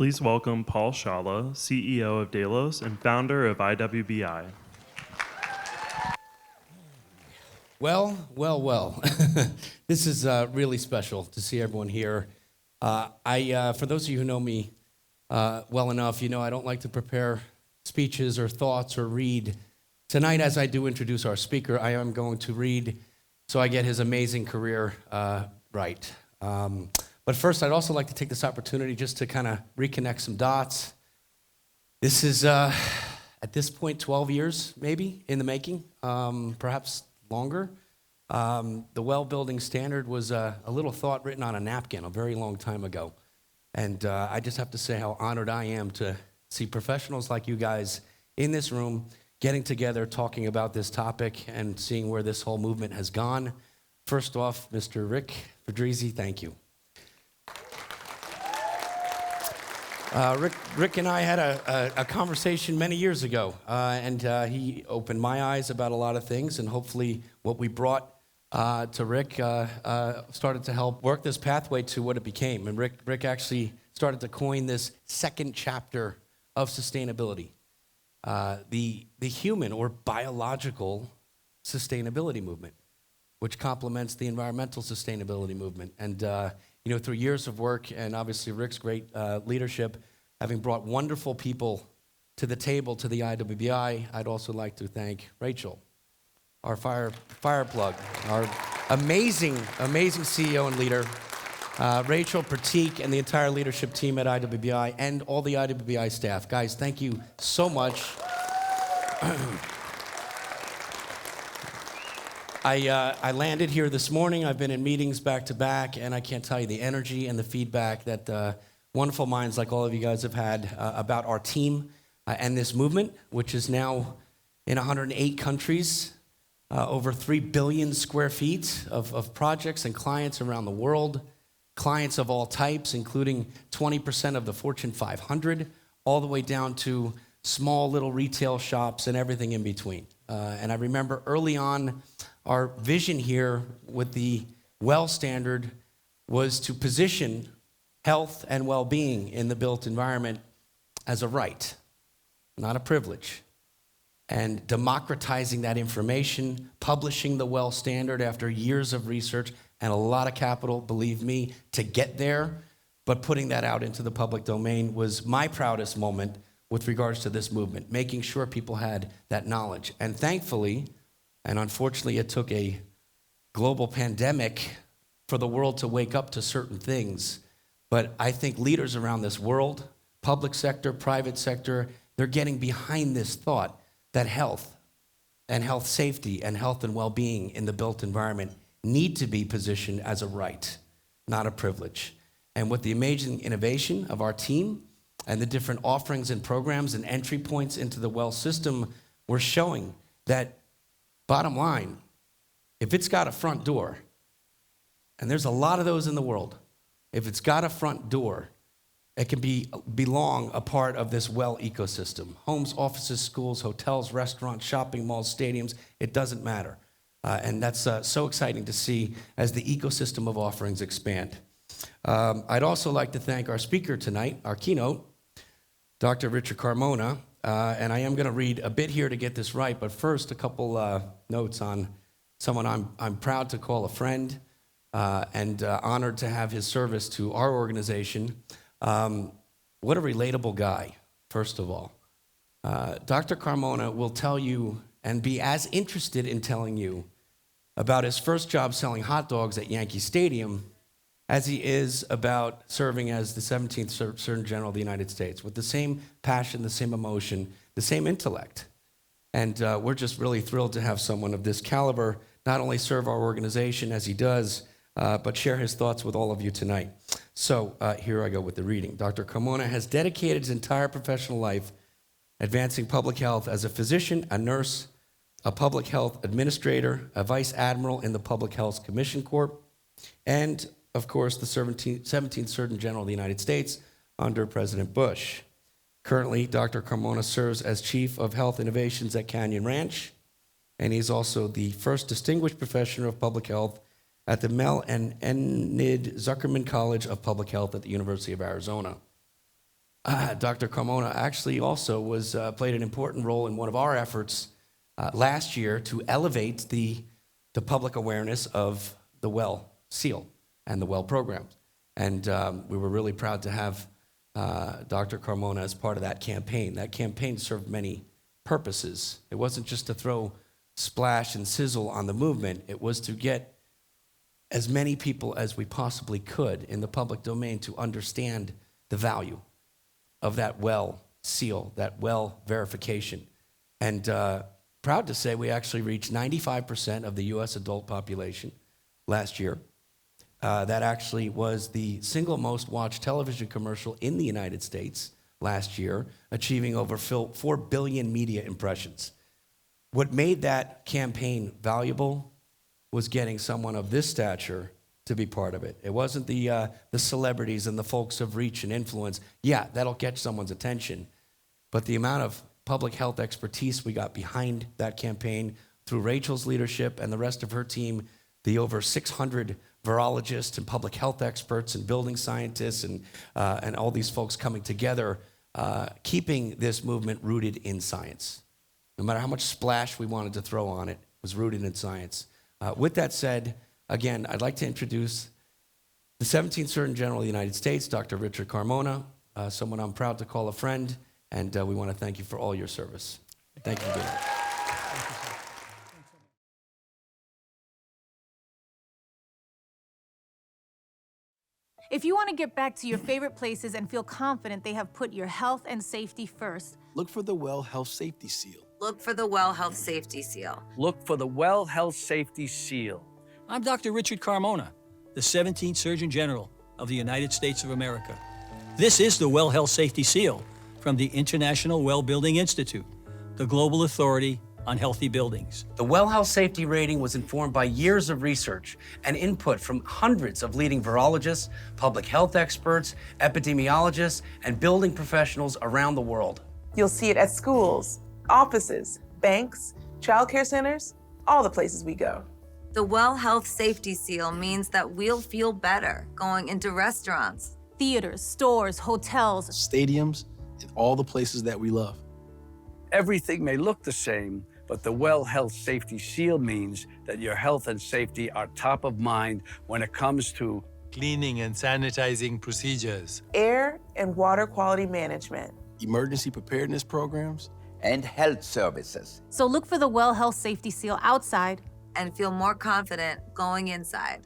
Please welcome Paul Scialla, CEO of Delos and founder of IWBI. Well. This is really special to see everyone here. For those of you who know me well enough, you know I don't like to prepare speeches or thoughts or read. Tonight, as I do introduce our speaker, I am going to read so I get his amazing career right. But first, I'd also like to take this opportunity just to kind of reconnect some dots. This is, at this point, 12 years, maybe, in the making, perhaps longer. The well building standard was a little thought written on a napkin a very long time ago. And I just have to say how honored I am to see professionals like you guys in this room getting together, talking about this topic, and seeing where this whole movement has gone. First off, Mr. Rick Fedrizzi, thank you. Rick and I had a conversation many years ago, and he opened my eyes about a lot of things, and hopefully what we brought to Rick started to help work this pathway to what it became. And Rick actually started to coin this second chapter of sustainability, the human or biological sustainability movement, which complements the environmental sustainability movement. And through years of work and obviously Rick's great leadership, having brought wonderful people to the table to the IWBI, I'd also like to thank Rachel, our fire plug, our amazing CEO and leader, Rachel, Pratik, and the entire leadership team at IWBI and all the IWBI staff. Guys, thank you so much. I landed here this morning. I've been in meetings back to back, and I can't tell you the energy and the feedback that wonderful minds like all of you guys have had about our team and this movement, which is now in 108 countries, over 3 billion square feet of projects and clients around the world, clients of all types, including 20% of the Fortune 500, all the way down to small little retail shops and everything in between. And I remember early on, our vision here with the WELL standard was to position health and well-being in the built environment as a right, not a privilege. And democratizing that information, publishing the WELL standard after years of research and a lot of capital, believe me, to get there, but putting that out into the public domain was my proudest moment with regards to this movement, making sure people had that knowledge. And thankfully, and unfortunately, it took a global pandemic for the world to wake up to certain things. But I think leaders around this world, public sector, private sector, they're getting behind this thought that health and health safety and health and well-being in the built environment need to be positioned as a right, not a privilege. And with the amazing innovation of our team and the different offerings and programs and entry points into the WELL system, we're showing that, bottom line, if it's got a front door, and there's a lot of those in the world, if it's got a front door, it can belong a part of this WELL ecosystem. Homes, offices, schools, hotels, restaurants, shopping malls, stadiums, it doesn't matter. And that's so exciting to see as the ecosystem of offerings expand. I'd also like to thank our speaker tonight, our keynote, Dr. Richard Carmona. And I am going to read a bit here to get this right, but first a couple notes on someone I'm proud to call a friend and honored to have his service to our organization. What a relatable guy, first of all. Dr. Carmona will tell you and be as interested in telling you about his first job selling hot dogs at Yankee Stadium as he is about serving as the 17th Surgeon General of the United States, with the same passion, the same emotion, the same intellect. And we're just really thrilled to have someone of this caliber not only serve our organization as he does, but share his thoughts with all of you tonight. So here I go with the reading. Dr. Carmona has dedicated his entire professional life advancing public health as a physician, a nurse, a public health administrator, a vice admiral in the Public Health Commission Corps, and of course, the 17th Surgeon General of the United States under President Bush. Currently, Dr. Carmona serves as Chief of Health Innovations at Canyon Ranch, and he's also the first Distinguished Professor of Public Health at the Mel and Enid Zuckerman College of Public Health at the University of Arizona. Dr. Carmona actually also played an important role in one of our efforts last year to elevate the public awareness of the WELL SEAL and the WELL programs. And we were really proud to have Dr. Carmona as part of that campaign. That campaign served many purposes. It wasn't just to throw splash and sizzle on the movement. It was to get as many people as we possibly could in the public domain to understand the value of that WELL seal, that WELL verification. And proud to say we actually reached 95% of the US adult population last year. That actually was the single most watched television commercial in the United States last year, achieving over 4 billion media impressions. What made that campaign valuable was getting someone of this stature to be part of it. It wasn't the celebrities and the folks of reach and influence. Yeah, that'll catch someone's attention. But the amount of public health expertise we got behind that campaign through Rachel's leadership and the rest of her team, the over 600 virologists and public health experts and building scientists and all these folks coming together, keeping this movement rooted in science. No matter how much splash we wanted to throw on it, it was rooted in science. With that said, again, I'd like to introduce the 17th Surgeon General of the United States, Dr. Richard Carmona, someone I'm proud to call a friend, and we want to thank you for all your service. Thank you for being here. If you want to get back to your favorite places and feel confident they have put your health and safety first, look for the WELL Health Safety Seal. Look for the WELL Health Safety Seal. Look for the WELL Health Safety Seal. I'm Dr. Richard Carmona, the 17th Surgeon General of the United States of America. This is the WELL Health Safety Seal from the International Well Building Institute, the global authority on healthy buildings. The WELL Health Safety Rating was informed by years of research and input from hundreds of leading virologists, public health experts, epidemiologists, and building professionals around the world. You'll see it at schools, offices, banks, childcare centers, all the places we go. The WELL Health Safety Seal means that we'll feel better going into restaurants, theaters, stores, hotels, stadiums, and all the places that we love. Everything may look the same, but the WELL Health Safety Seal means that your health and safety are top of mind when it comes to cleaning and sanitizing procedures, air and water quality management, emergency preparedness programs, and health services. So look for the WELL Health Safety Seal outside and feel more confident going inside.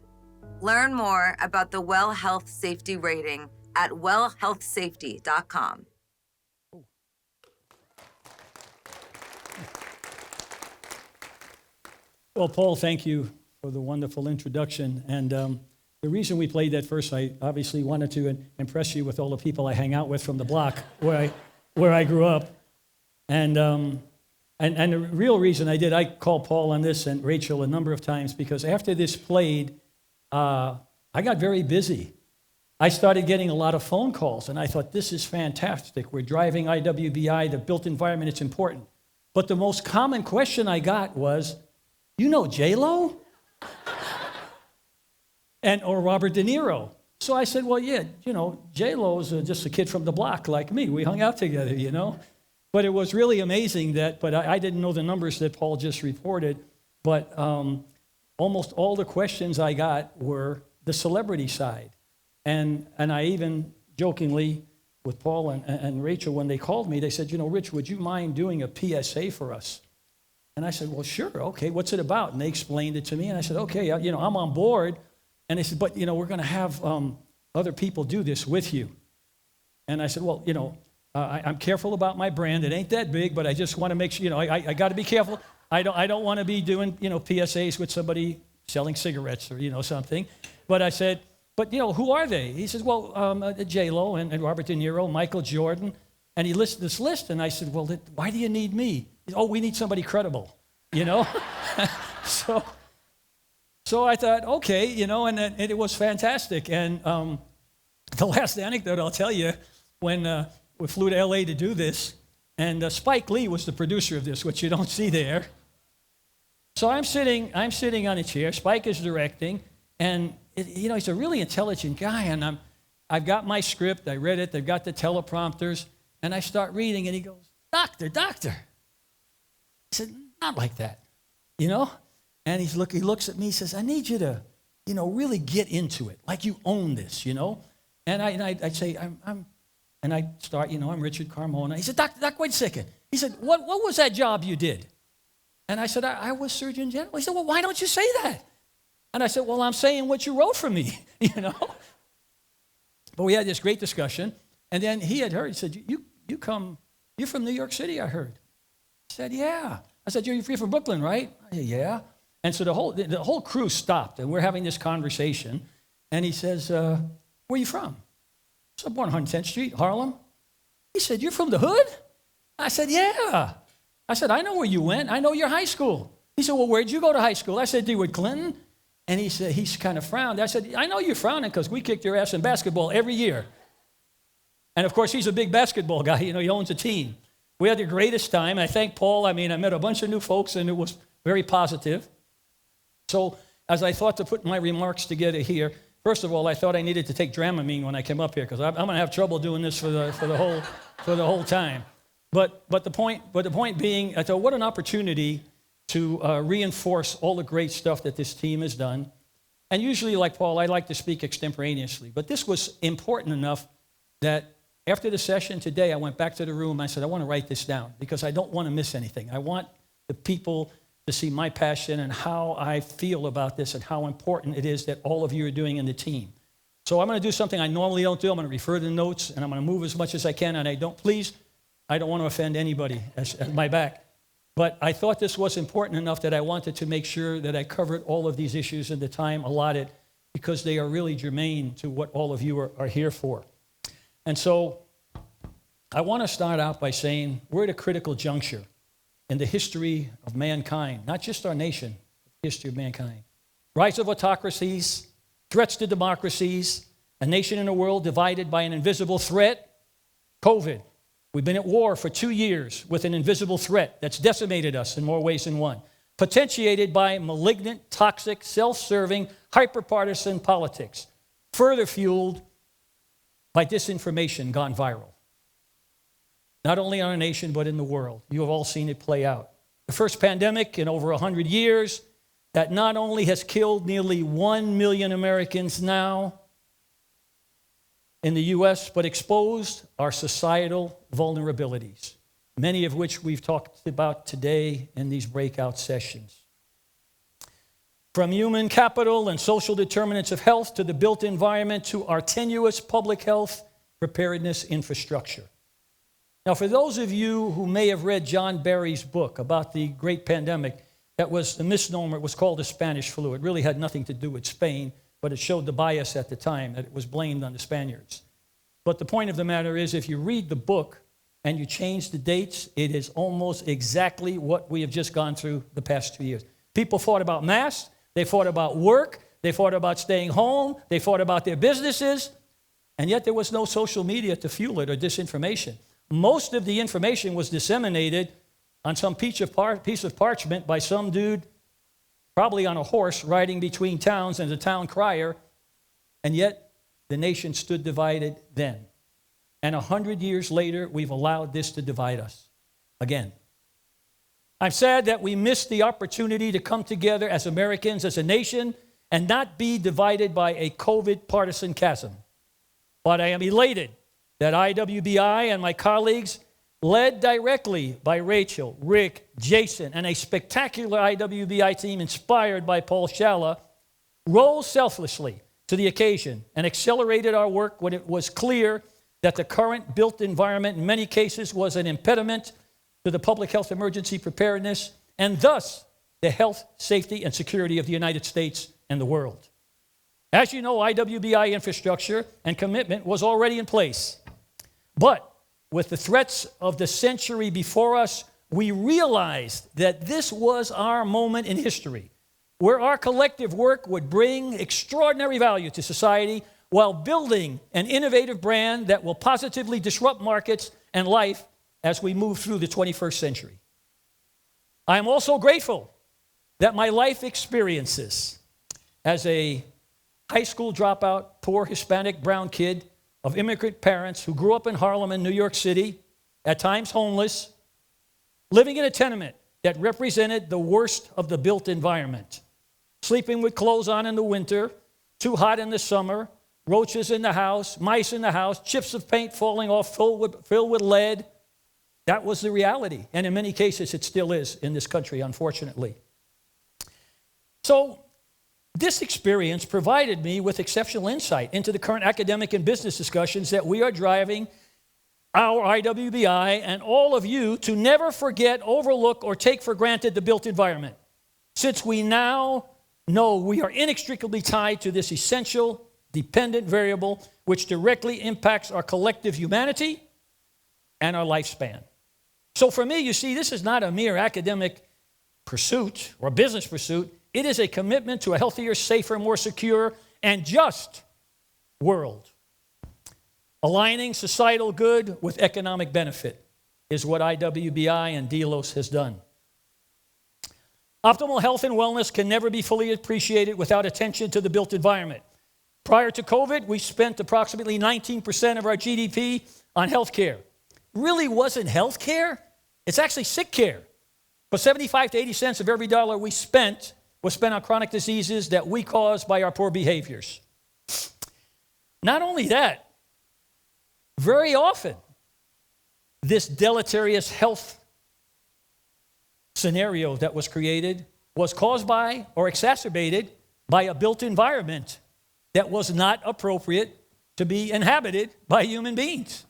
Learn more about the WELL Health Safety Rating at wellhealthsafety.com. Well, Paul, thank you for the wonderful introduction. And the reason we played that first, I obviously wanted to impress you with all the people I hang out with from the block where I grew up. And the real reason I called Paul on this and Rachel a number of times because after this played, I got very busy. I started getting a lot of phone calls, and I thought, this is fantastic. We're driving IWBI, the built environment, it's important. But the most common question I got was, you know J-Lo? Or Robert De Niro. So I said, well, yeah, J-Lo's just a kid from the block like me. We hung out together, But it was really amazing but I didn't know the numbers that Paul just reported, but almost all the questions I got were the celebrity side. And I even jokingly, with Paul and Rachel, when they called me, they said, Rich, would you mind doing a PSA for us? And I said, well, sure, okay, what's it about? And they explained it to me, and I said, okay, I'm on board. And they said, but, we're going to have other people do this with you. And I said, well, I'm careful about my brand. It ain't that big, but I just want to make sure, I got to be careful. I don't want to be doing, PSAs with somebody selling cigarettes or, something. But I said, but, who are they? He says, well, J-Lo and Robert De Niro, Michael Jordan. And he listed this list, and I said, well, why do you need me? Oh, we need somebody credible, So I thought, okay, and it was fantastic. And the last anecdote I'll tell you, when we flew to LA to do this, and Spike Lee was the producer of this, which you don't see there. So I'm sitting on a chair, Spike is directing, and he's a really intelligent guy, and I've got my script. I read it. They've got the teleprompters. And I start reading, and he goes, doctor. I said, not like that, you know? And he looks at me, he says, I need you to, really get into it, like you own this, And I say, and I start, I'm Richard Carmona. He said, Doc, wait a second. He said, what was that job you did? And I said, I was Surgeon General. He said, well, why don't you say that? And I said, well, I'm saying what you wrote for me, But we had this great discussion. And then he had heard, he said, you're from New York City, I heard. I said, yeah. I said, you're from Brooklyn, right? I said, yeah. And so the whole crew stopped, and we're having this conversation. And he says, where are you from? I said, born on 110th Street, Harlem. He said, you're from the hood? I said, yeah. I said, I know where you went. I know your high school. He said, well, where'd you go to high school? I said, DeWitt Clinton. And he said, he's kind of frowned. I said, I know you're frowning because we kicked your ass in basketball every year. And, of course, he's a big basketball guy. He owns a team. We had the greatest time. I thank Paul. I met a bunch of new folks, and it was very positive. So as I thought to put my remarks together here, first of all, I thought I needed to take Dramamine when I came up here because I'm going to have trouble doing this for the whole time. But the point being, I thought, what an opportunity to reinforce all the great stuff that this team has done. And usually, like Paul, I like to speak extemporaneously. But this was important enough that after the session today, I went back to the room. I said, I want to write this down because I don't want to miss anything. I want the people to see my passion and how I feel about this and how important it is that all of you are doing in the team. So I'm going to do something I normally don't do. I'm going to refer to the notes, and I'm going to move as much as I can. And I don't want to offend anybody at my back. But I thought this was important enough that I wanted to make sure that I covered all of these issues in the time allotted because they are really germane to what all of you are here for. And so I want to start out by saying we're at a critical juncture in the history of mankind, not just our nation, but the history of mankind. Rise of autocracies, threats to democracies, a nation and a world divided by an invisible threat, COVID. We've been at war for 2 years with an invisible threat that's decimated us in more ways than one, potentiated by malignant, toxic, self-serving, hyper-partisan politics, further fueled by disinformation gone viral. Not only in our nation, but in the world. You have all seen it play out. The first pandemic in over 100 years that not only has killed nearly 1 million Americans now in the U.S., but exposed our societal vulnerabilities, many of which we've talked about today in these breakout sessions. From human capital and social determinants of health to the built environment to our tenuous public health preparedness infrastructure. Now, for those of you who may have read John Barry's book about the great pandemic, that was a misnomer. It was called the Spanish flu. It really had nothing to do with Spain, but it showed the bias at the time that it was blamed on the Spaniards. But the point of the matter is, if you read the book and you change the dates, it is almost exactly what we have just gone through the past 2 years. People fought about masks. They fought about work. They fought about staying home. They fought about their businesses. And yet there was no social media to fuel it or disinformation. Most of the information was disseminated on some piece of parchment by some dude, probably on a horse, riding between towns and a town crier. And yet the nation stood divided then. And 100 years later, we've allowed this to divide us again. I'm sad that we missed the opportunity to come together as Americans, as a nation, and not be divided by a COVID partisan chasm. But I am elated that IWBI and my colleagues, led directly by Rachel, Rick, Jason, and a spectacular IWBI team inspired by Paul Scialla, rose selflessly to the occasion and accelerated our work when it was clear that the current built environment in many cases was an impediment to the public health emergency preparedness and thus the health, safety, and security of the United States and the world. As you know, IWBI infrastructure and commitment was already in place. But with the threats of the century before us, we realized that this was our moment in history where our collective work would bring extraordinary value to society while building an innovative brand that will positively disrupt markets and life as we move through the 21st century. I am also grateful that my life experiences as a high school dropout, poor Hispanic brown kid of immigrant parents who grew up in Harlem and New York City, at times homeless, living in a tenement that represented the worst of the built environment. Sleeping with clothes on in the winter, too hot in the summer, roaches in the house, mice in the house, chips of paint falling off filled with lead. That was the reality. And in many cases, it still is in this country, unfortunately. So this experience provided me with exceptional insight into the current academic and business discussions that we are driving our IWBI and all of you to never forget, overlook, or take for granted the built environment, since we now know we are inextricably tied to this essential, dependent variable which directly impacts our collective humanity and our lifespan. So for me, you see, this is not a mere academic pursuit or business pursuit. It is a commitment to a healthier, safer, more secure, and just world. Aligning societal good with economic benefit is what IWBI and Delos has done. Optimal health and wellness can never be fully appreciated without attention to the built environment. Prior to COVID, we spent approximately 19% of our GDP on health care. Really wasn't health care, it's actually sick care. But 75 to 80 cents of every dollar we spent was spent on chronic diseases that we caused by our poor behaviors. Not only that, very often, this deleterious health scenario that was created was caused by or exacerbated by a built environment that was not appropriate to be inhabited by human beings.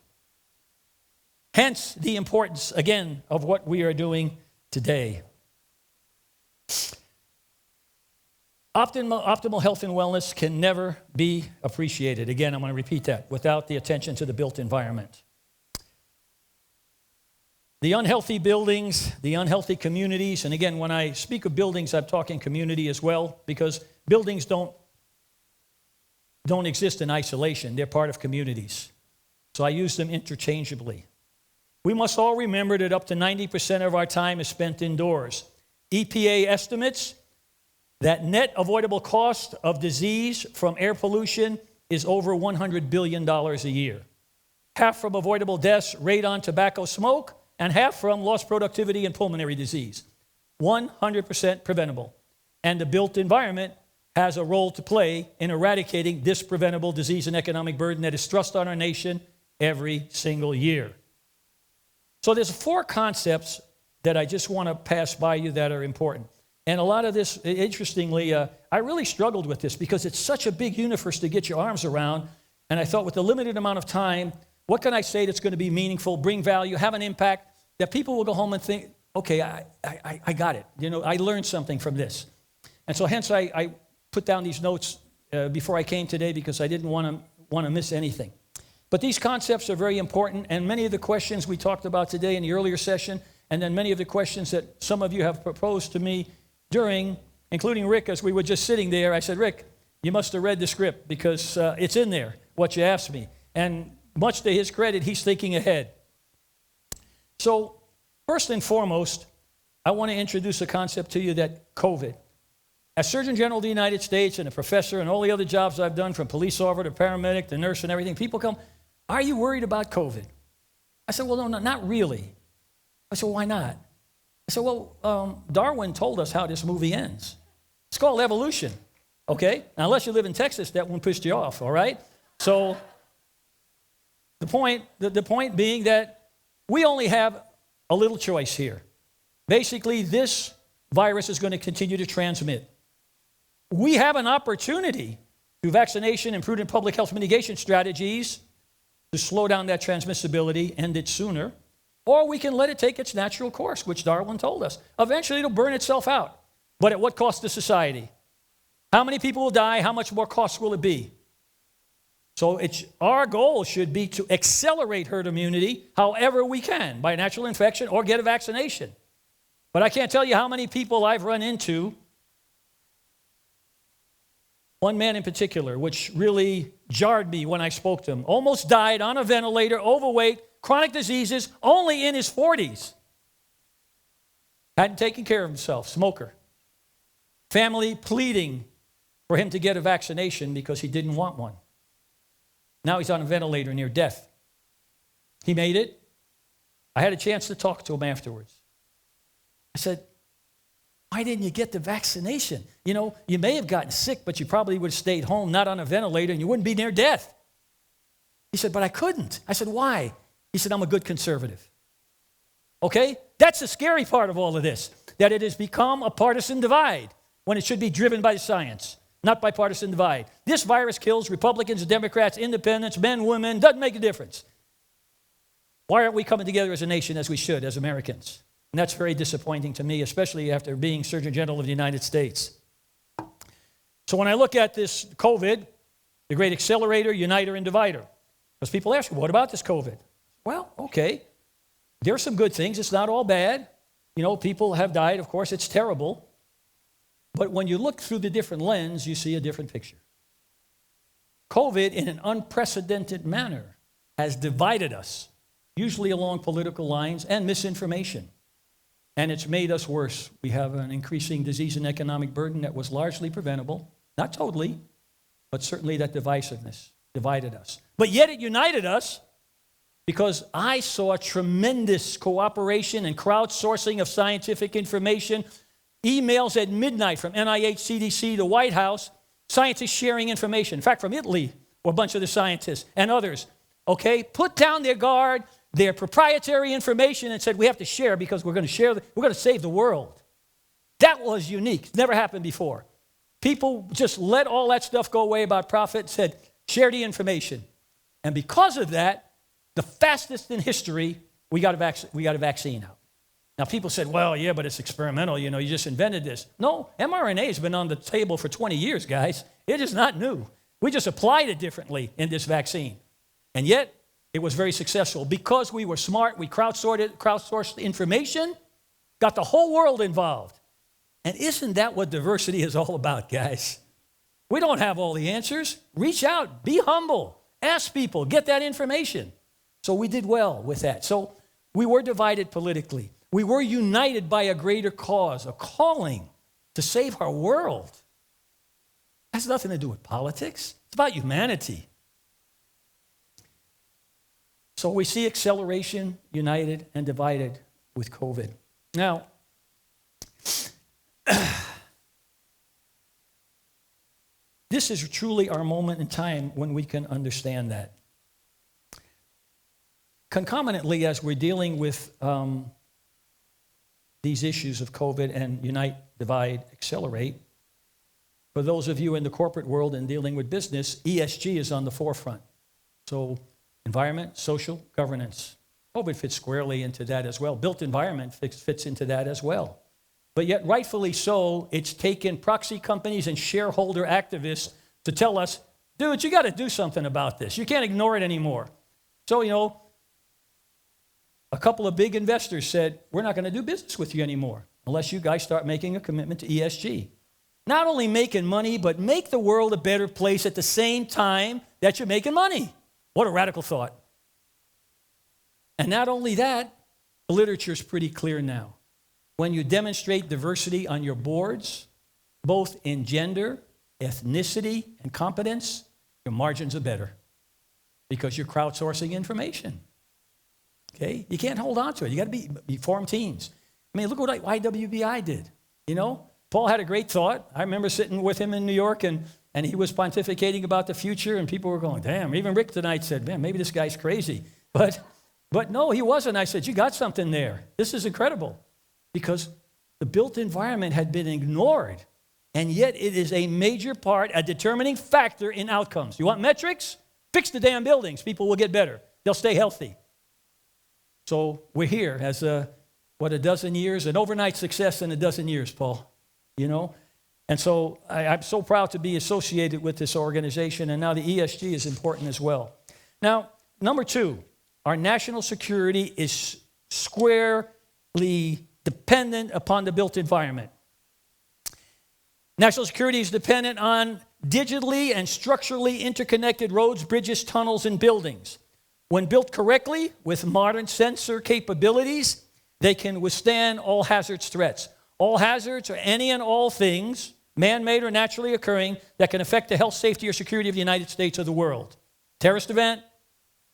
Hence the importance, again, of what we are doing today. Optimal health and wellness can never be appreciated. Again, I'm going to repeat that, without the attention to the built environment. The unhealthy buildings, the unhealthy communities, and again, when I speak of buildings, I'm talking community as well, because buildings don't exist in isolation. They're part of communities. So I use them interchangeably. We must all remember that up to 90% of our time is spent indoors. EPA estimates that net avoidable cost of disease from air pollution is over $100 billion a year. Half from avoidable deaths, radon, tobacco, smoke, and half from lost productivity and pulmonary disease. 100% preventable. And the built environment has a role to play in eradicating this preventable disease and economic burden that is thrust on our nation every single year. So there's 4 concepts that I just want to pass by you that are important. And a lot of this, interestingly, I really struggled with this because it's such a big universe to get your arms around. And I thought with the limited amount of time, what can I say that's going to be meaningful, bring value, have an impact, that people will go home and think, okay, I got it. You know, I learned something from this. And so hence I put down these notes before I came today because I didn't want to miss anything. But these concepts are very important, and many of the questions we talked about today in the earlier session, and then many of the questions that some of you have proposed to me during, including Rick, as we were just sitting there, I said, Rick, you must have read the script because it's in there, what you asked me. And much to his credit, he's thinking ahead. So first and foremost, I want to introduce a concept to you that COVID. As Surgeon General of the United States and a professor and all the other jobs I've done, from police officer to paramedic to nurse and everything, people come, are you worried about COVID? I said, well, no, not really. I said, well, why not? I said, well, Darwin told us how this movie ends. It's called evolution, okay? Now, unless you live in Texas, that one pissed you off, all right? So the point being that we only have a little choice here. Basically, this virus is going to continue to transmit. We have an opportunity through vaccination and prudent public health mitigation strategies to slow down that transmissibility, end it sooner, or we can let it take its natural course, which Darwin told us. Eventually, it'll burn itself out. But at what cost to society? How many people will die? How much more cost will it be? So our goal should be to accelerate herd immunity however we can, by natural infection or get a vaccination. But I can't tell you how many people I've run into, one man in particular, which really jarred me when I spoke to him, almost died on a ventilator, overweight, chronic diseases, only in his 40s. Hadn't taken care of himself, smoker. Family pleading for him to get a vaccination because he didn't want one. Now he's on a ventilator near death. He made it. I had a chance to talk to him afterwards. I said, why didn't you get the vaccination? You know, you may have gotten sick, but you probably would have stayed home, not on a ventilator, and you wouldn't be near death. He said, but I couldn't. I said, why? He said, I'm a good conservative. Okay? That's the scary part of all of this, that it has become a partisan divide when it should be driven by science, not by partisan divide. This virus kills Republicans, Democrats, independents, men, women, doesn't make a difference. Why aren't we coming together as a nation as we should, as Americans? And that's very disappointing to me, especially after being Surgeon General of the United States. So when I look at this COVID, the great accelerator, uniter, and divider, because people ask, what about this COVID? Well, okay, there are some good things. It's not all bad. You know, people have died. Of course, it's terrible. But when you look through the different lens, you see a different picture. COVID, in an unprecedented manner, has divided us, usually along political lines and misinformation. And it's made us worse. We have an increasing disease and economic burden that was largely preventable. Not totally, but certainly that divisiveness divided us. But yet it united us because I saw tremendous cooperation and crowdsourcing of scientific information, emails at midnight from NIH, CDC, the White House, scientists sharing information. In fact, from Italy, a bunch of the scientists and others, okay, put down their guard, their proprietary information, and said, we have to share because we're going to save the world. That was unique. Never happened before. People just let all that stuff go away about profit and said, share the information. And because of that, the fastest in history, we got a vaccine out. Now, people said, well, yeah, but it's experimental. You know, you just invented this. No, mRNA has been on the table for 20 years, guys. It is not new. We just applied it differently in this vaccine. And yet, it was very successful. Because we were smart, we crowdsourced information, got the whole world involved. And isn't that what diversity is all about, guys? We don't have all the answers. Reach out, be humble, ask people, get that information. So we did well with that. So we were divided politically. We were united by a greater cause, a calling to save our world. It has nothing to do with politics. It's about humanity. So we see acceleration, united, and divided with COVID. Now, this is truly our moment in time when we can understand that. Concomitantly, as we're dealing with these issues of COVID and unite, divide, accelerate, for those of you in the corporate world and dealing with business, ESG is on the forefront. So environment, social, governance. COVID fits squarely into that as well. Built environment fits into that as well. But yet, rightfully so, it's taken proxy companies and shareholder activists to tell us, dude, you got to do something about this. You can't ignore it anymore. So, you know, a couple of big investors said, we're not going to do business with you anymore unless you guys start making a commitment to ESG. Not only making money, but make the world a better place at the same time that you're making money. What a radical thought. And not only that, the literature is pretty clear now. When you demonstrate diversity on your boards, both in gender, ethnicity, and competence, your margins are better because you're crowdsourcing information. Okay? You can't hold on to it. You got to form teams. I mean, look what IWBI did. You know, Paul had a great thought. I remember sitting with him in New York, and he was pontificating about the future, and people were going, damn. Even Rick tonight said, man, maybe this guy's crazy. But no, he wasn't. I said, you got something there. This is incredible. Because the built environment had been ignored, and yet it is a major part, a determining factor in outcomes. You want metrics? Fix the damn buildings. People will get better. They'll stay healthy. So we're here as a dozen years, an overnight success in a dozen years, Paul, you know? And so I'm so proud to be associated with this organization, and now the ESG is important as well. Now, number 2, our national security is squarely dependent upon the built environment. National security is dependent on digitally and structurally interconnected roads, bridges, tunnels, and buildings. When built correctly with modern sensor capabilities, they can withstand all hazards threats. All hazards are any and all things, man-made or naturally occurring, that can affect the health, safety, or security of the United States or the world. Terrorist event,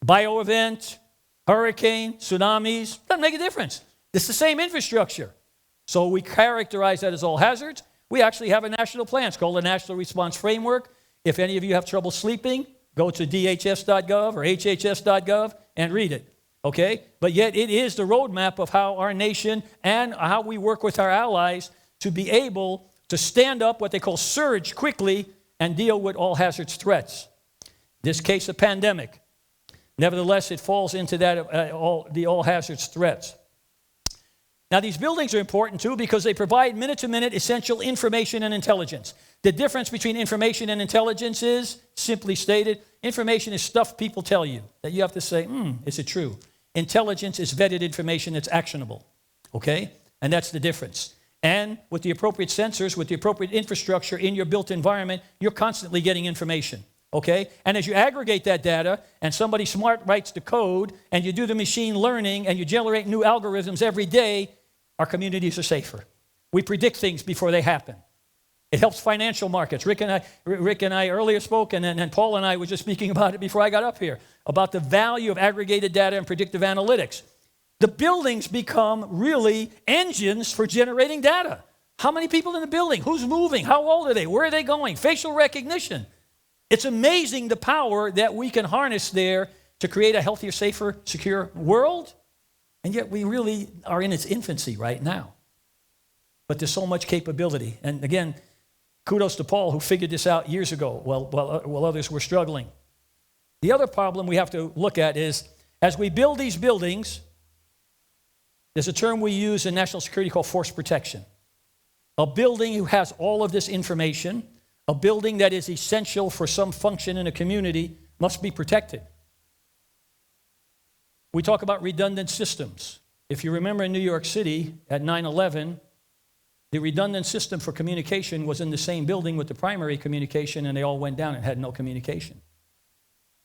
bio event, hurricane, tsunamis, doesn't make a difference. It's the same infrastructure. So we characterize that as all hazards. We actually have a national plan. It's called the National Response Framework. If any of you have trouble sleeping, go to dhs.gov or hhs.gov and read it, okay? But yet it is the roadmap of how our nation and how we work with our allies to be able to stand up what they call surge quickly and deal with all hazards threats. This case, a pandemic. Nevertheless, it falls into that the all hazards threats. Now, these buildings are important, too, because they provide minute-to-minute essential information and intelligence. The difference between information and intelligence is, simply stated, information is stuff people tell you that you have to say, is it true? Intelligence is vetted information that's actionable, okay? And that's the difference. And with the appropriate sensors, with the appropriate infrastructure in your built environment, you're constantly getting information, okay? And as you aggregate that data and somebody smart writes the code and you do the machine learning and you generate new algorithms every day, our communities are safer. We predict things before they happen. It helps financial markets. Rick and I earlier spoke, and then Paul and I were just speaking about it before I got up here, about the value of aggregated data and predictive analytics. The buildings become really engines for generating data. How many people in the building? Who's moving? How old are they? Where are they going? Facial recognition. It's amazing the power that we can harness there to create a healthier, safer, secure world. And yet we really are in its infancy right now. But there's so much capability. And again, kudos to Paul, who figured this out years ago while others were struggling. The other problem we have to look at is, as we build these buildings, there's a term we use in national security called force protection. A building who has all of this information, a building that is essential for some function in a community, must be protected. We talk about redundant systems. If you remember in New York City at 9/11, the redundant system for communication was in the same building with the primary communication, and they all went down and had no communication.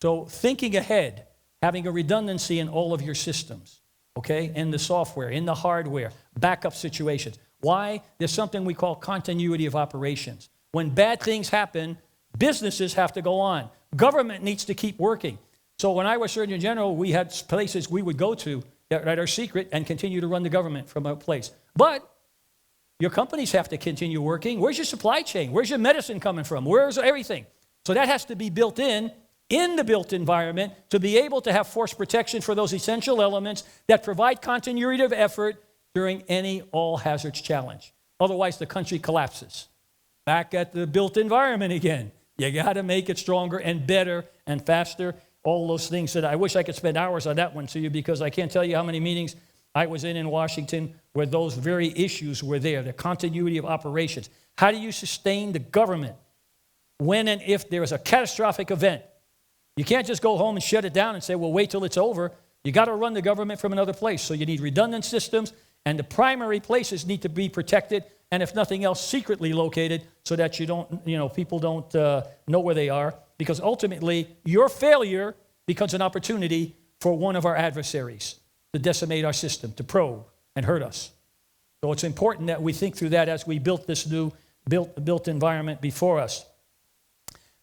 So thinking ahead, having a redundancy in all of your systems, okay, in the software, in the hardware, backup situations. Why? There's something we call continuity of operations. When bad things happen, businesses have to go on. Government needs to keep working. So when I was Surgeon General, we had places we would go to that are secret and continue to run the government from a place. But your companies have to continue working. Where's your supply chain? Where's your medicine coming from? Where's everything? So that has to be built in the built environment to be able to have force protection for those essential elements that provide continuity of effort during any all hazards challenge. Otherwise, the country collapses. Back at the built environment again. You got to make it stronger and better and faster. All those things that I wish I could spend hours on that one to you, because I can't tell you how many meetings I was in Washington where those very issues were there, the continuity of operations. How do you sustain the government when and if there is a catastrophic event? You can't just go home and shut it down and say, well, wait till it's over. You got to run the government from another place. So you need redundant systems, and the primary places need to be protected, and if nothing else, secretly located so that people don't know where they are. Because ultimately, your failure becomes an opportunity for one of our adversaries to decimate our system, to probe and hurt us. So it's important that we think through that as we built this new built environment before us.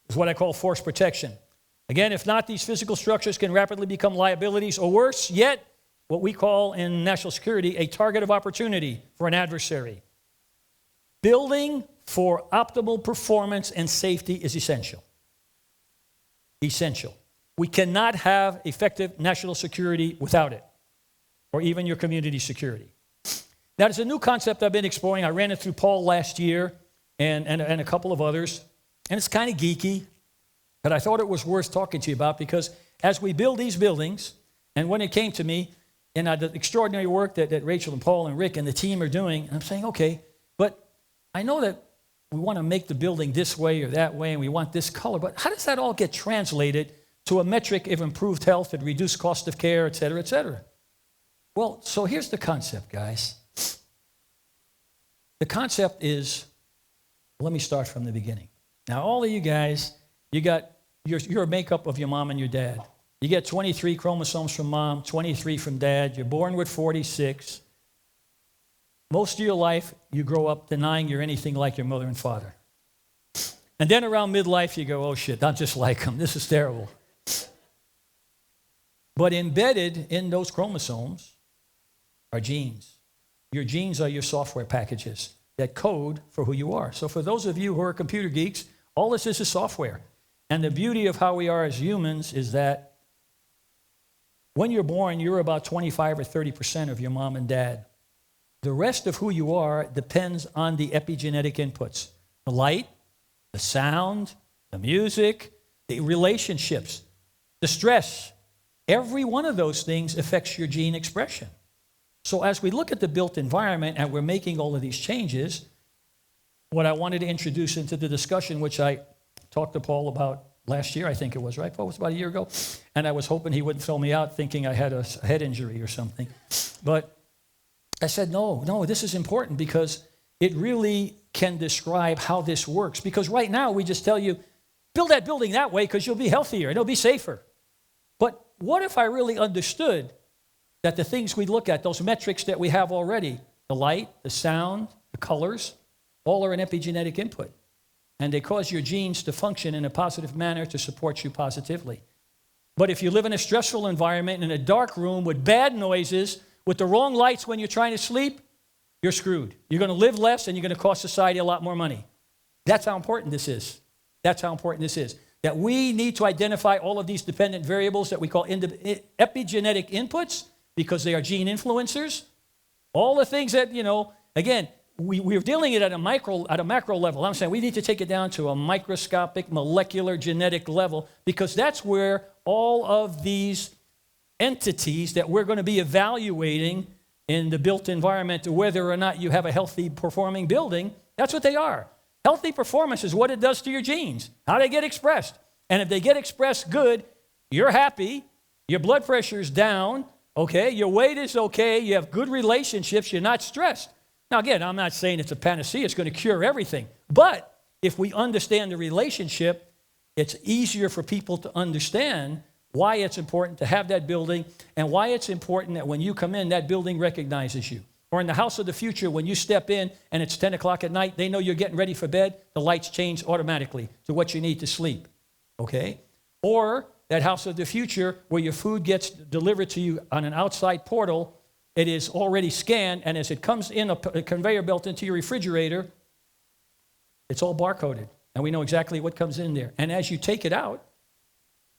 It's what I call force protection. Again, if not, these physical structures can rapidly become liabilities, or worse yet, what we call in national security a target of opportunity for an adversary. Building for optimal performance and safety is essential. Essential. We cannot have effective national security without it, or even your community security. Now, there's a new concept I've been exploring. I ran it through Paul last year and a couple of others, and it's kind of geeky, but I thought it was worth talking to you about, because as we build these buildings, and when it came to me, and the extraordinary work that Rachel and Paul and Rick and the team are doing, I'm saying, okay, but I know that we want to make the building this way or that way, and we want this color, but how does that all get translated to a metric of improved health and reduced cost of care, et cetera, et cetera? Well, so here's the concept, guys. The concept is, let me start from the beginning. Now, all of you guys, you got your makeup of your mom and your dad. You get 23 chromosomes from mom, 23 from dad. You're born with 46. Most of your life, you grow up denying you're anything like your mother and father. And then around midlife, you go, oh shit, I'm just like them. This is terrible. But embedded in those chromosomes are genes. Your genes are your software packages that code for who you are. So for those of you who are computer geeks, all this is software. And the beauty of how we are as humans is that when you're born, you're about 25 or 30% of your mom and dad. The rest of who you are depends on the epigenetic inputs. The light, the sound, the music, the relationships, the stress. Every one of those things affects your gene expression. So as we look at the built environment and we're making all of these changes, what I wanted to introduce into the discussion, which I talked to Paul about last year, I think it was, right, Paul? It was about a year ago. And I was hoping he wouldn't throw me out thinking I had a head injury or something. But I said, no, this is important because it really can describe how this works. Because right now we just tell you, build that building that way because you'll be healthier and it'll be safer. But what if I really understood that the things we look at, those metrics that we have already, the light, the sound, the colors, all are an epigenetic input. And they cause your genes to function in a positive manner to support you positively. But if you live in a stressful environment, in a dark room with bad noises, with the wrong lights when you're trying to sleep, you're screwed. You're going to live less and you're going to cost society a lot more money. That's how important this is. That's how important this is. That we need to identify all of these dependent variables that we call epigenetic inputs because they are gene influencers. All the things that, again, we're dealing it at a macro level. I'm saying we need to take it down to a microscopic, molecular, genetic level because that's where all of these entities that we're going to be evaluating in the built environment, whether or not you have a healthy performing building, that's what they are. Healthy performance is what it does to your genes, how they get expressed. And if they get expressed good, you're happy, your blood pressure is down, okay, your weight is okay, you have good relationships, you're not stressed. Now again, I'm not saying it's a panacea, it's going to cure everything. But if we understand the relationship, it's easier for people to understand why it's important to have that building and why it's important that when you come in, that building recognizes you. Or in the house of the future, when you step in and it's 10 o'clock at night, they know you're getting ready for bed, the lights change automatically to what you need to sleep, okay? Or that house of the future where your food gets delivered to you on an outside portal, it is already scanned, and as it comes in a conveyor belt into your refrigerator, it's all barcoded, and we know exactly what comes in there. And as you take it out,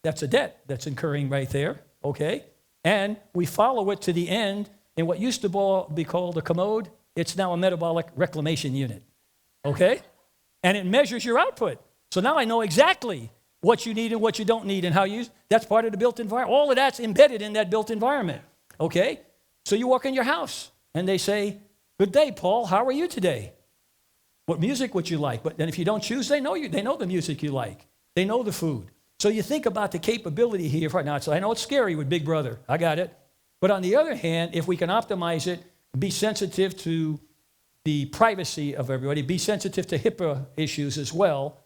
that's a debt that's incurring right there, okay? And we follow it to the end. In what used to be called a commode, it's now a metabolic reclamation unit, okay? And it measures your output. So now I know exactly what you need and what you don't need and how you use. That's part of the built environment. All of that's embedded in that built environment, okay? So you walk in your house and they say, good day, Paul, how are you today? What music would you like? But then if you don't choose, they know the music you like. They know the food. So you think about the capability here right now. So I know it's scary with Big Brother. I got it. But on the other hand, if we can optimize it, be sensitive to the privacy of everybody, be sensitive to HIPAA issues as well,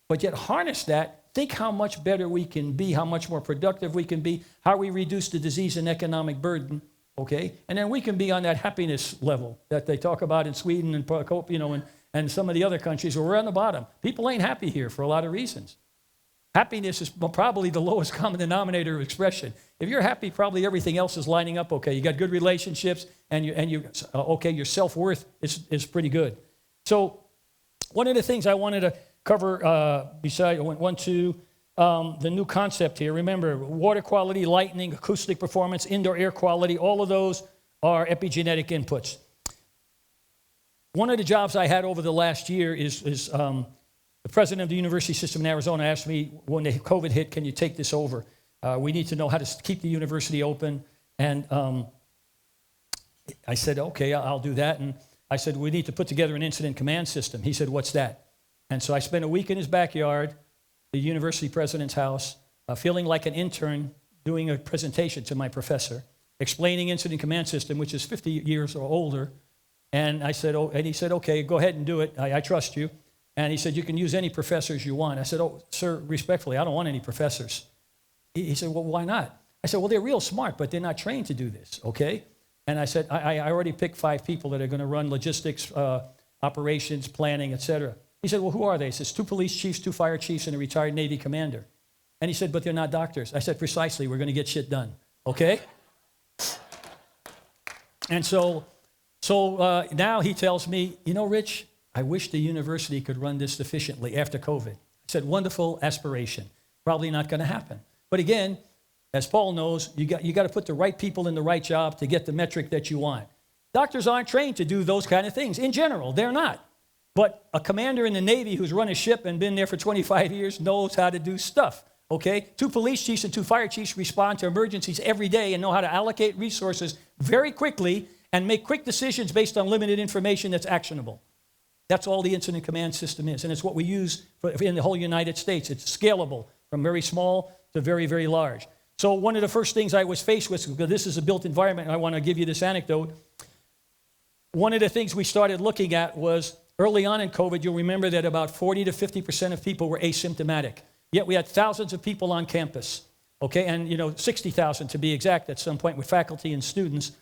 but yet harness that, think how much better we can be, how much more productive we can be, how we reduce the disease and economic burden, okay? And then we can be on that happiness level that they talk about in Sweden and, and some of the other countries where we're on the bottom. People ain't happy here for a lot of reasons. Happiness is probably the lowest common denominator of expression. If you're happy, probably everything else is lining up okay. You got good relationships, and your self-worth is pretty good. So one of the things I wanted to cover besides the new concept here, remember, water quality, lighting, acoustic performance, indoor air quality, all of those are epigenetic inputs. One of the jobs I had over the last year is the president of the university system in Arizona asked me when the COVID hit, can you take this over? We need to know how to keep the university open. And I said, okay, I'll do that. And I said, we need to put together an incident command system. He said, what's that? And so I spent a week in his backyard, the university president's house, feeling like an intern doing a presentation to my professor, explaining incident command system, which is 50 years or older. And I said, and he said, okay, go ahead and do it. I trust you. And he said, you can use any professors you want. I said, oh, sir, respectfully, I don't want any professors. He said, well, why not? I said, well, they're real smart, but they're not trained to do this, okay? And I said, I already picked 5 people that are going to run logistics, operations, planning, et cetera. He said, well, who are they? He says, 2 police chiefs, 2 fire chiefs, and a retired Navy commander. And he said, but they're not doctors. I said, precisely, we're going to get shit done, okay? And so now he tells me, you know, Rich, I wish the university could run this efficiently after COVID. I said, wonderful aspiration. Probably not going to happen. But again, as Paul knows, you got to put the right people in the right job to get the metric that you want. Doctors aren't trained to do those kind of things. In general, they're not. But a commander in the Navy who's run a ship and been there for 25 years knows how to do stuff, okay? 2 police chiefs and 2 fire chiefs respond to emergencies every day and know how to allocate resources very quickly and make quick decisions based on limited information that's actionable. That's all the incident command system is, and it's what we use in the whole United States. It's scalable from very small to very, very large. So one of the first things I was faced with, because this is a built environment, and I want to give you this anecdote. One of the things we started looking at was early on in COVID, you'll remember that about 40 to 50% of people were asymptomatic. Yet we had thousands of people on campus, okay? And 60,000 to be exact at some point with faculty and students.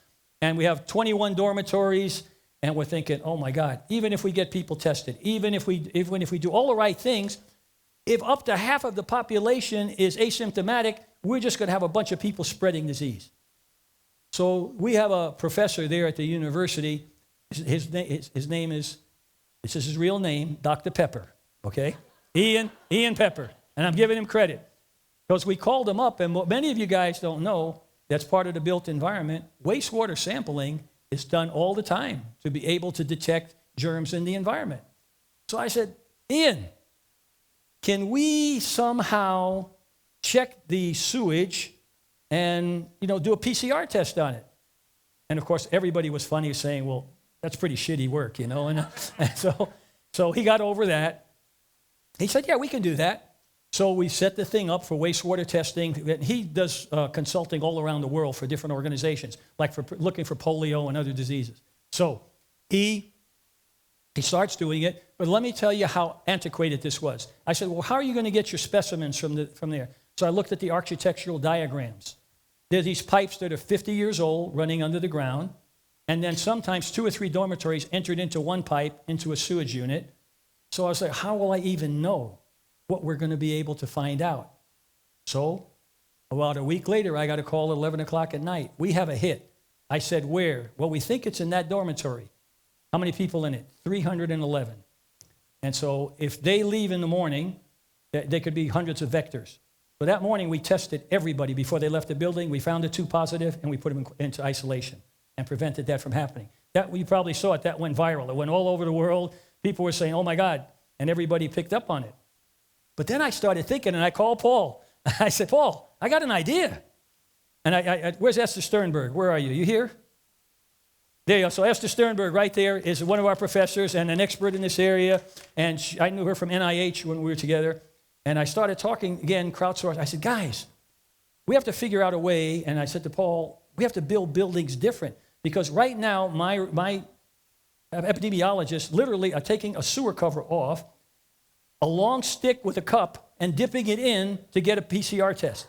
And we have 21 dormitories, and we're thinking, oh my God, even if we get people tested, even if we do all the right things, if up to half of the population is asymptomatic, we're just going to have a bunch of people spreading disease. So we have a professor there at the university. His name is, this is his real name, Dr. Pepper, okay? Ian Pepper. And I'm giving him credit. Because we called him up, and what many of you guys don't know, that's part of the built environment, wastewater sampling is done all the time to be able to detect germs in the environment. So I said, Ian, can we somehow check the sewage and do a PCR test on it? And of course, everybody was funny saying, well, that's pretty shitty work, And so he got over that. He said, yeah, we can do that. So we set the thing up for wastewater testing. He does consulting all around the world for different organizations, like for looking for polio and other diseases. So he starts doing it, but let me tell you how antiquated this was. I said, well, how are you going to get your specimens from there? So I looked at the architectural diagrams. There are these pipes that are 50 years old running under the ground, and then sometimes 2 or 3 dormitories entered into one pipe into a sewage unit. So I was like, how will I even know what we're going to be able to find out? So about a week later, I got a call at 11 o'clock at night. We have a hit. I said, where? Well, we think it's in that dormitory. How many people in it? 311. And so if they leave in the morning, they could be hundreds of vectors. So that morning, we tested everybody before they left the building. We found the 2 positive, and we put them into isolation and prevented that from happening. That, you probably saw it. That went viral. It went all over the world. People were saying, oh, my God, and everybody picked up on it. But then I started thinking, and I called Paul. I said, Paul, I got an idea. And where's Esther Sternberg? Where are you? You here? There you go. So Esther Sternberg right there is one of our professors and an expert in this area. And I knew her from NIH when we were together. And I started talking, again, crowdsourced. I said, guys, we have to figure out a way. And I said to Paul, we have to build buildings different. Because right now, my epidemiologists literally are taking a sewer cover off, a long stick with a cup, and dipping it in to get a PCR test.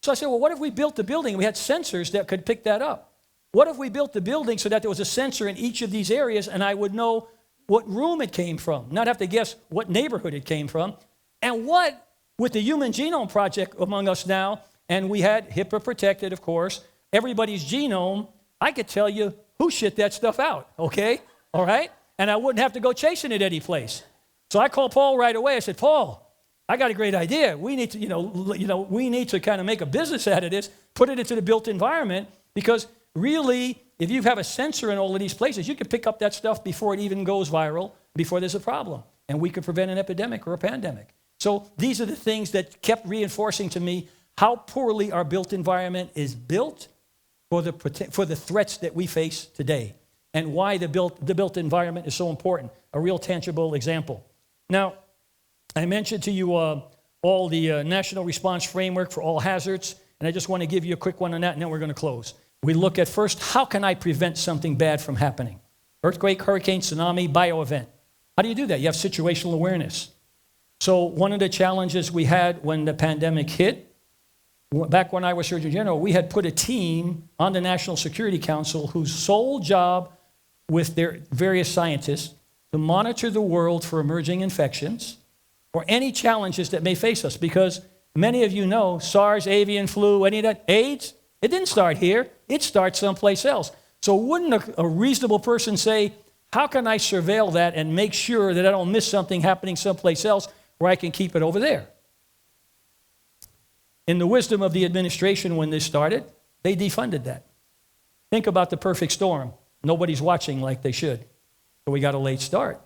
So I said, well, what if we built the building and we had sensors that could pick that up? What if we built the building so that there was a sensor in each of these areas and I would know what room it came from, not have to guess what neighborhood it came from? And what, with the Human Genome Project among us now, and we had HIPAA protected, of course, everybody's genome, I could tell you who shit that stuff out, okay? All right? And I wouldn't have to go chasing it any place. So I called Paul right away. I said, Paul, I got a great idea. We need to, we need to kind of make a business out of this, put it into the built environment, because really, if you have a sensor in all of these places, you can pick up that stuff before it even goes viral, before there's a problem. And we could prevent an epidemic or a pandemic. So these are the things that kept reinforcing to me how poorly our built environment is built for the threats that we face today, and why the built environment is so important. A real tangible example. Now, I mentioned to you all the National Response Framework for All Hazards, and I just want to give you a quick one on that, and then we're going to close. We look at first, how can I prevent something bad from happening? Earthquake, hurricane, tsunami, bio-event. How do you do that? You have situational awareness. So one of the challenges we had when the pandemic hit, back when I was Surgeon General, we had put a team on the National Security Council whose sole job with their various scientists to monitor the world for emerging infections or any challenges that may face us. Because many of you know SARS, avian flu, any of that, AIDS, It didn't start here. It starts someplace else. So wouldn't a reasonable person say, how can I surveil that and make sure that I don't miss something happening someplace else where I can keep it over there? In the wisdom of the administration when this started, they defunded that. Think about the perfect storm. Nobody's watching like they should. So we got a late start.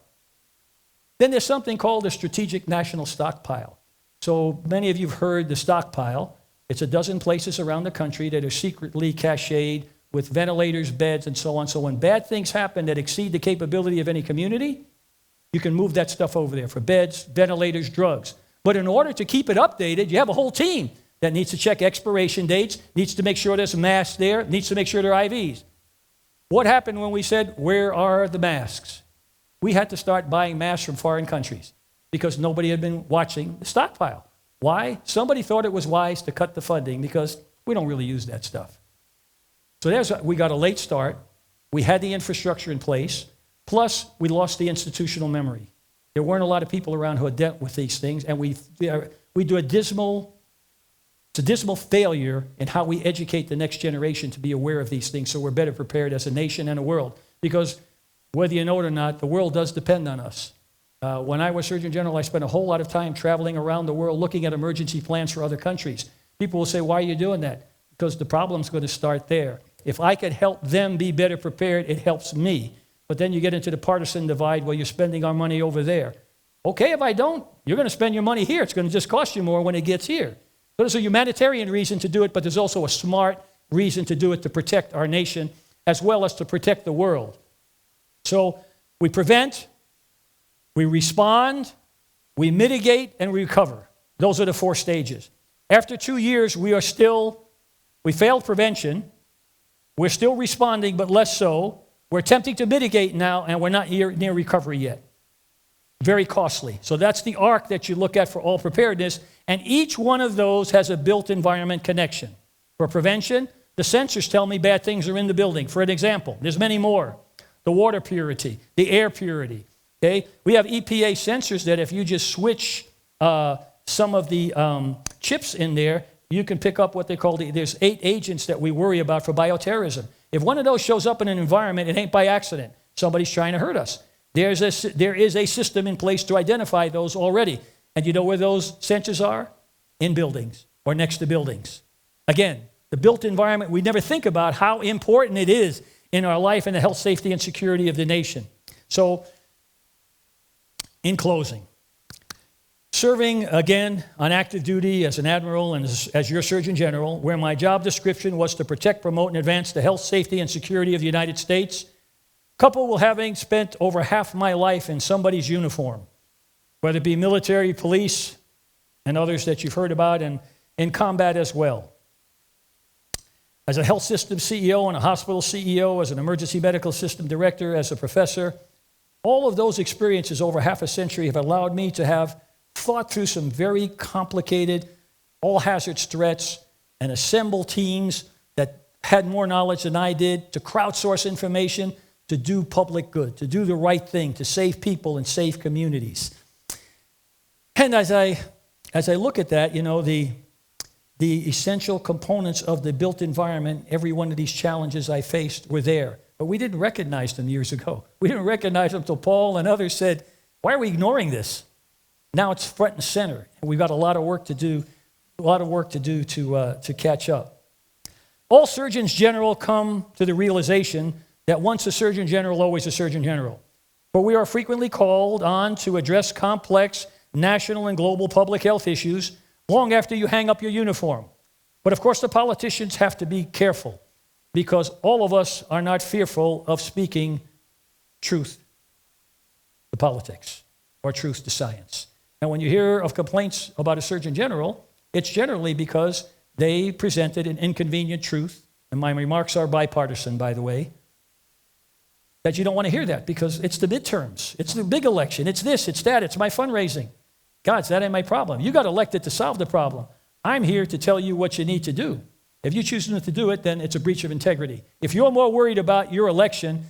Then there's something called a strategic national stockpile. So many of you have heard the stockpile. It's a dozen places around the country that are secretly cached with ventilators, beds, and so on. So when bad things happen that exceed the capability of any community, you can move that stuff over there for beds, ventilators, drugs. But in order to keep it updated, you have a whole team that needs to check expiration dates, needs to make sure there's masks there, needs to make sure there are IVs. What happened when we said, where are the masks? We had to start buying masks from foreign countries because nobody had been watching the stockpile. Why? Somebody thought it was wise to cut the funding because we don't really use that stuff. So we got a late start. We had the infrastructure in place. Plus, we lost the institutional memory. There weren't a lot of people around who had dealt with these things, and we do a dismal failure in how we educate the next generation to be aware of these things so we're better prepared as a nation and a world. Because whether you know it or not, the world does depend on us. When I was Surgeon General, I spent a whole lot of time traveling around the world looking at emergency plans for other countries. People will say, why are you doing that? Because the problem's going to start there. If I could help them be better prepared, it helps me. But then you get into the partisan divide where you're spending our money over there. Okay, if I don't, you're going to spend your money here. It's going to just cost you more when it gets here. So there's a humanitarian reason to do it, but there's also a smart reason to do it to protect our nation as well as to protect the world. So we prevent, we respond, we mitigate, and we recover. Those are the 4 stages. After 2 years, we failed prevention. We're still responding, but less so. We're attempting to mitigate now, and we're not near recovery yet. Very costly. So that's the arc that you look at for all preparedness, and each one of those has a built environment connection. For prevention, the sensors tell me bad things are in the building. For an example, there's many more. The water purity, the air purity. Okay? We have EPA sensors that if you just switch some of the chips in there, you can pick up what they call there's 8 agents that we worry about for bioterrorism. If one of those shows up in an environment, it ain't by accident. Somebody's trying to hurt us. There is a system in place to identify those already. And you know where those sensors are? In buildings or next to buildings. Again, the built environment, we never think about how important it is in our life and the health, safety, and security of the nation. So, in closing, serving again on active duty as an admiral and as your Surgeon General, where my job description was to protect, promote, and advance the health, safety, and security of the United States, coupled with having spent over half my life in somebody's uniform, whether it be military, police, and others that you've heard about, and in combat as well. As a health system CEO and a hospital CEO, as an emergency medical system director, as a professor, all of those experiences over half a century have allowed me to have thought through some very complicated all-hazards threats and assemble teams that had more knowledge than I did to crowdsource information, to do public good, to do the right thing, to save people and save communities. And as I look at that, you know, the essential components of the built environment, every one of these challenges I faced were there. But we didn't recognize them years ago. We didn't recognize them until Paul and others said, why are we ignoring this? Now it's front and center. And we've got a lot of work to do, to catch up. All Surgeons General come to the realization that once a Surgeon General, always a Surgeon General. For we are frequently called on to address complex national and global public health issues long after you hang up your uniform. But of course, the politicians have to be careful because all of us are not fearful of speaking truth to politics or truth to science. And when you hear of complaints about a Surgeon General, it's generally because they presented an inconvenient truth, and my remarks are bipartisan, by the way, that you don't want to hear that because it's the midterms, it's the big election, it's this, it's that, it's my fundraising. God, that ain't my problem. You got elected to solve the problem. I'm here to tell you what you need to do. If you choose not to do it, then it's a breach of integrity. If you're more worried about your election,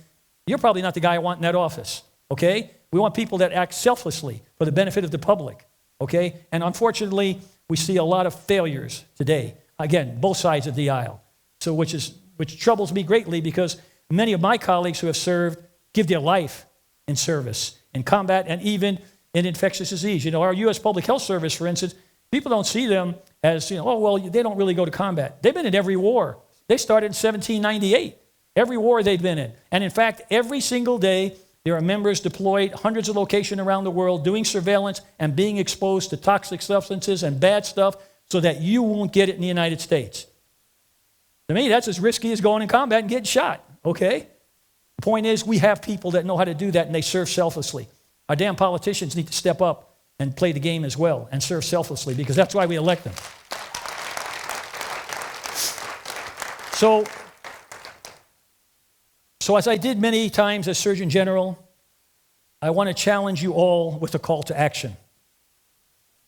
you're probably not the guy I want in that office, okay? We want people that act selflessly for the benefit of the public, okay? And unfortunately, we see a lot of failures today. Again, both sides of the aisle. So which troubles me greatly because many of my colleagues who have served give their life in service, in combat, and even in infectious disease. You know, our U.S. Public Health Service, for instance, people don't see them as, you know, oh, well, they don't really go to combat. They've been in every war. They started in 1798, every war they've been in. And in fact, every single day, there are members deployed hundreds of locations around the world doing surveillance and being exposed to toxic substances and bad stuff so that you won't get it in the United States. To me, that's as risky as going in combat and getting shot, okay? The point is, we have people that know how to do that, and they serve selflessly. Our damn politicians need to step up and play the game as well and serve selflessly, because that's why we elect them. So as I did many times as Surgeon General, I want to challenge you all with a call to action.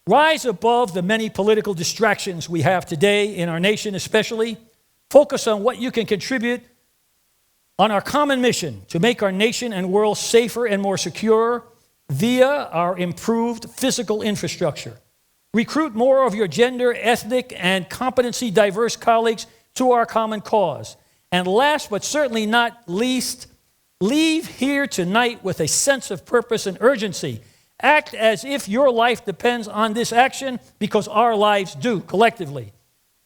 Rise above the many political distractions we have today in our nation especially. Focus on what you can contribute on our common mission to make our nation and world safer and more secure via our improved physical infrastructure. Recruit more of your gender, ethnic, and competency diverse colleagues to our common cause. And last but certainly not least, leave here tonight with a sense of purpose and urgency. Act as if your life depends on this action, because our lives do collectively.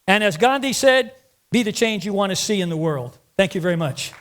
And as Gandhi said, be the change you want to see in the world. Thank you very much.